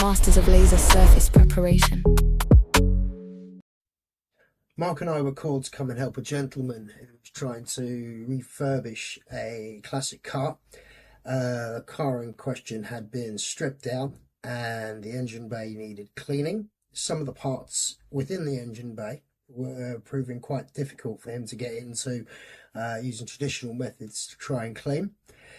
masters of laser surface preparation. Mark and I were called to come and help a gentleman who was trying to refurbish a classic car. The car in question had been stripped down and the engine bay needed cleaning. Some of the parts within the engine bay were proving quite difficult for him to get into using traditional methods to try and clean.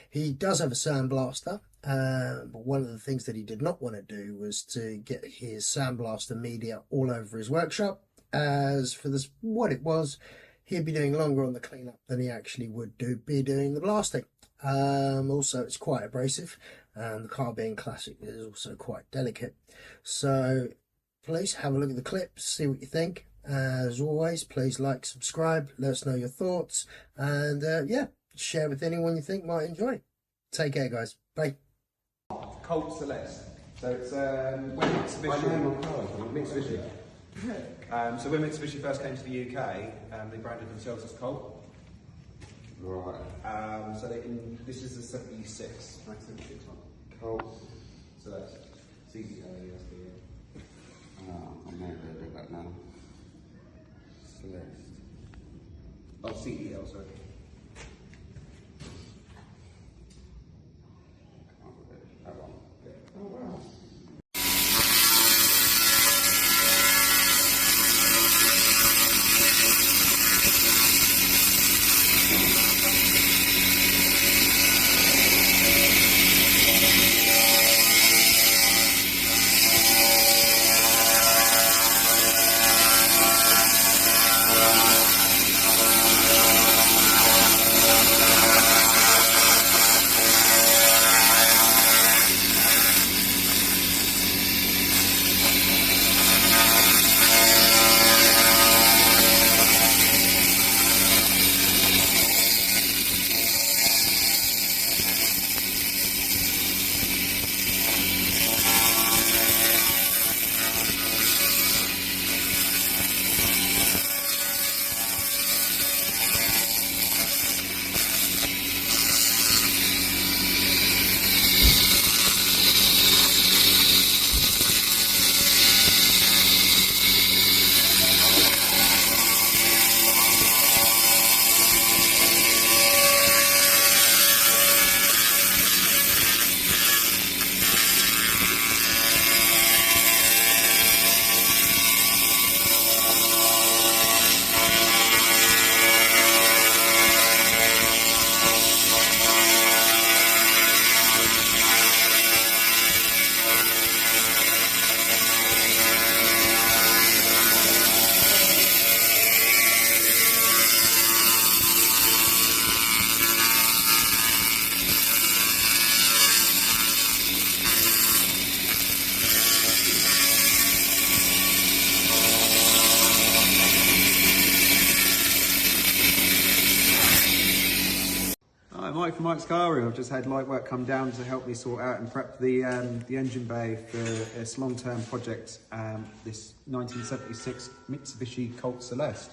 He does have a sandblaster, but one of the things that he did not want to do was to get his sandblaster media all over his workshop. As for this, what it was, he'd be doing longer on the cleanup than he actually would be doing the blasting. Also, it's quite abrasive, and the car being classic is also quite delicate. So please have a look at the clips, see what you think. As always, please like, subscribe, let us know your thoughts, and yeah, share with anyone you think might enjoy it. Take care, guys. Bye. Colt Select. So it's when Mitsubishi. So when Mitsubishi first came to the UK, they branded themselves as Colt. Right. So this is the 76, 1976 one. Colt Select. I'm not going to do that now. Select. Oh, CEL, sorry. Oh, wow. Hi, Mike from Mike's Car Room. I've just had LightWork come down to help me sort out and prep the engine bay for this long-term project, this 1976 Mitsubishi Colt Select.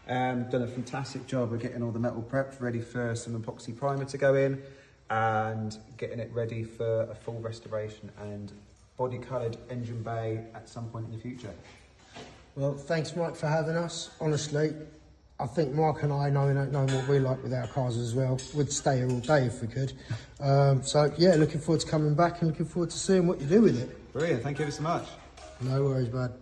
Done a fantastic job of getting all the metal prepped, ready for some epoxy primer to go in, and getting it ready for a full restoration and body-coloured engine bay at some point in the future. Well, thanks, Mike, for having us. Honestly, I think Mark and I, knowing what we like with our cars as well, would stay here all day if we could. So, yeah, looking forward to coming back and looking forward to seeing what you do with it. Brilliant. Thank you ever so much. No worries, bud.